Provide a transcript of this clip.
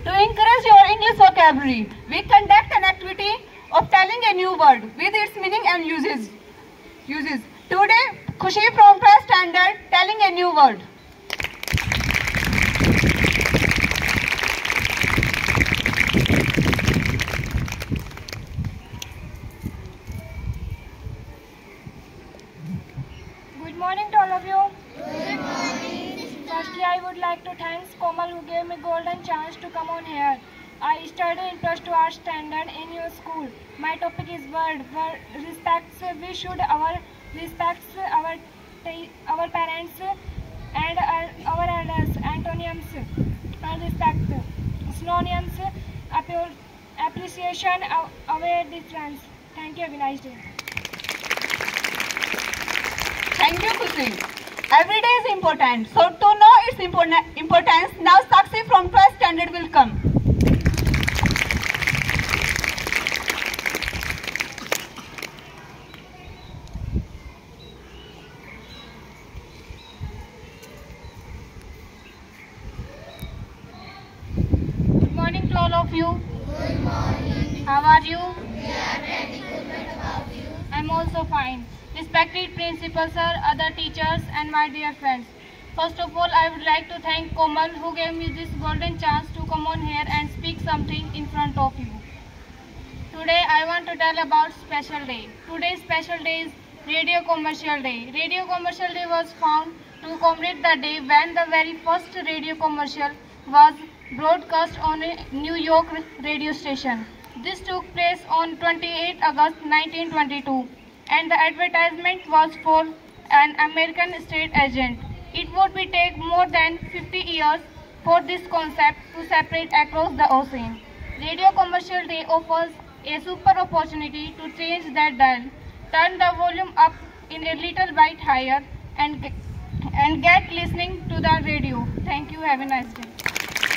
To encourage your English vocabulary, we conduct an activity of telling a new word with its meaning and uses. Today, Khushi from first standard telling a new word. Good morning to all of you. Good morning. Firstly, I would like to thank Komal who gave me golden chance to come on here. I study in plus 2 art standard in your school. My topic is word. Respects. We should respect our parents and our elders. Antonyms and respect. Synonyms appreciation, aware difference. Thank you. Have a nice day. Thank you, Khushi. Every day is important. So to know its importance, now Sakshi from 12th standard will come. Good morning to all of you. Good morning. How are you? We are very good. What about you? I'm also fine. Respected principal sir, other teachers and my dear friends. First of all, I would like to thank Komal who gave me this golden chance to come on here and speak something in front of you. Today I want to tell about special day. Today's special day is Radio Commercial Day. Radio Commercial Day was found to commemorate the day when the very first radio commercial was broadcast on a New York radio station. This took place on 28 August 1922 and the advertisement was for an American state agent. It would be take more than 50 years for this concept to separate across the ocean. Radio Commercial Day offers a super opportunity to change that dial, turn the volume up in a little bit higher and get listening to the radio. Thank you. Have a nice day.